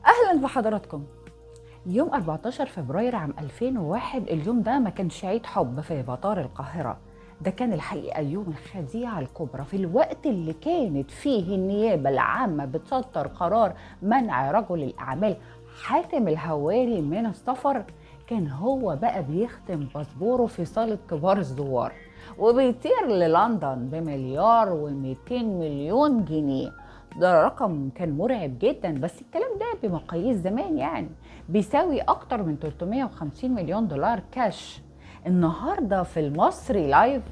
أهلا بحضراتكم. يوم 14 فبراير عام 2001 اليوم ده ما كانش عيد حب في مطار القاهرة، ده كان الحقيقة يوم الخديعة الكبرى في الوقت اللي كانت فيه النيابة العامة بتصدر قرار منع رجل الأعمال حاتم الهواري من السفر. كان هو بقى بيختم باسبوره في صالة كبار الزوار وبيطير للندن بمليار و200 مليون جنيه. ده رقم كان مرعب جدا، بس الكلام ده بمقاييس زمان يعني بيساوي اكتر من 350 مليون دولار كاش. النهارده في المصري لايف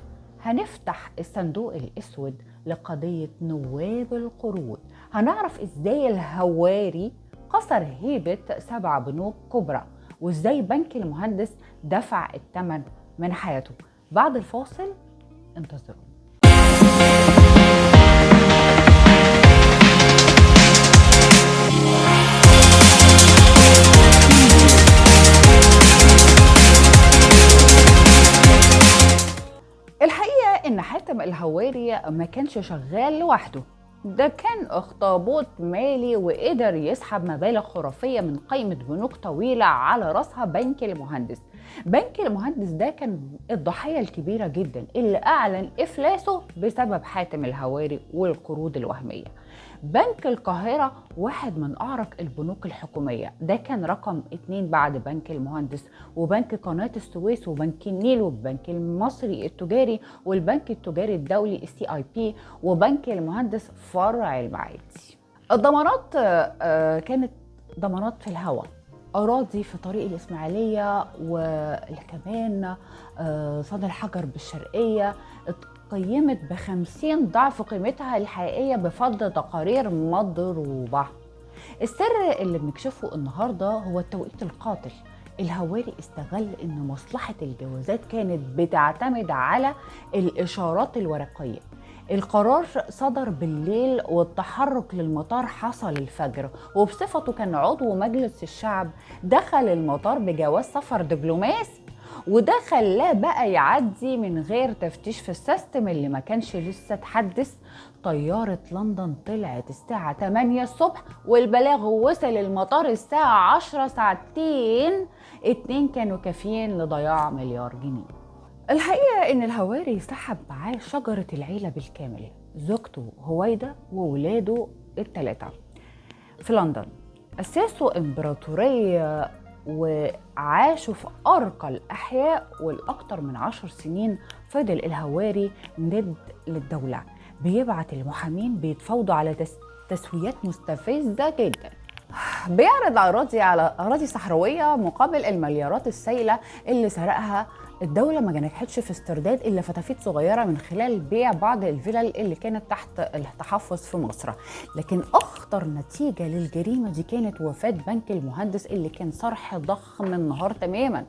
هنفتح الصندوق الاسود لقضية نواب القروض، هنعرف ازاي الهواري كسر هيبة 7 بنوك كبرى، وازاي بنك المهندس دفع الثمن من حياته. بعد الفاصل انتظروا. الحقيقة إن حاتم الهواري ما كانش شغال لوحده، ده كان اخطبوط مالي وقدر يسحب مبالغ خرافية من قائمة بنوك طويلة على رأسها بنك المهندس. بنك المهندس ده كان الضحية الكبيرة جدا اللي أعلن إفلاسه بسبب حاتم الهواري والقروض الوهمية. بنك القاهرة واحد من أعرق البنوك الحكومية، ده كان رقم 2 بعد بنك المهندس وبنك قناة السويس وبنك النيل والبنك المصري التجاري والبنك التجاري الدولي CIP وبنك المهندس فرع المعادي. الضمانات كانت ضمانات في الهواء، أراضي في طريق الإسماعيلية وكمان صدى الحجر بالشرقية قيمت ب50 ضعف قيمتها الحقيقية بفضل تقارير مضروبة. السر اللي بنكشفه النهاردة هو التوقيت القاتل. الهواري استغل ان مصلحة الجوازات كانت بتعتمد على الاشارات الورقية. القرار صدر بالليل والتحرك للمطار حصل الفجر، وبصفته كان عضو مجلس الشعب دخل المطار بجواز سفر دبلوماسي، وده خلاه بقى يعدي من غير تفتيش في السيستم اللي ما كانش لسه اتحدث. طيارة لندن طلعت الساعة 8 الصبح والبلاغ وصل المطار الساعة 10، ساعتين 2 كانوا كافيين لضياع مليار جنيه. الحقيقة إن الهواري سحب معاه شجرة العيلة بالكامل، زوجته هويدا وولاده الثلاثة في لندن. أسسوا إمبراطورية وعاشوا في أرقى الأحياء، والأكثر من 10 سنين فضل الهواري ند للدولة، بيبعت المحامين بيتفاوضوا على تسويات مستفزة جدا، بيعرض أراضي صحراوية مقابل المليارات السائلة اللي سرقها. الدولة ما نجحتش في استرداد إلا فتافيت صغيرة من خلال بيع بعض الفلل اللي كانت تحت التحفظ في مصر، لكن أخطر نتيجة للجريمة دي كانت وفاة بنك المهندس اللي كان صرح ضخم النهار تماما،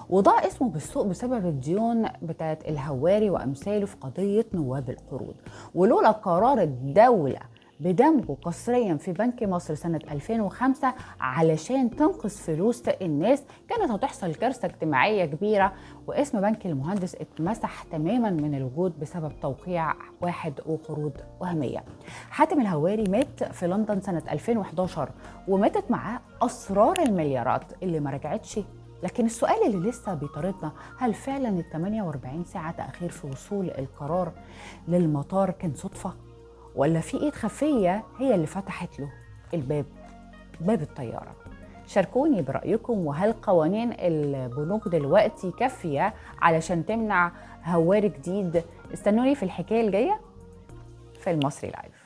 وضاع اسمه بالسوق بسبب الديون بتاعت الهواري وأمثاله في قضية نواب القروض. ولولا قرار الدولة بدمجه قسريا في بنك مصر سنة 2005 علشان تنقذ فلوس الناس، كانت هتحصل كارثة اجتماعية كبيرة واسم بنك المهندس اتمسح تماما من الوجود بسبب توقيع واحد وقروض وهمية. حاتم الهواري مات في لندن سنة 2011 وماتت معاه أسرار المليارات اللي ما رجعتش. لكن السؤال اللي لسه بيطاردنا، هل فعلا ال 48 ساعة تأخير في وصول القرار للمطار كان صدفة؟ ولا في ايد خفية هي اللي فتحت له باب الطيارة؟ شاركوني برأيكم، وهل قوانين البنوك دلوقتي كافية علشان تمنع هواري جديد؟ استنوني في الحكاية الجاية في المصري لايف.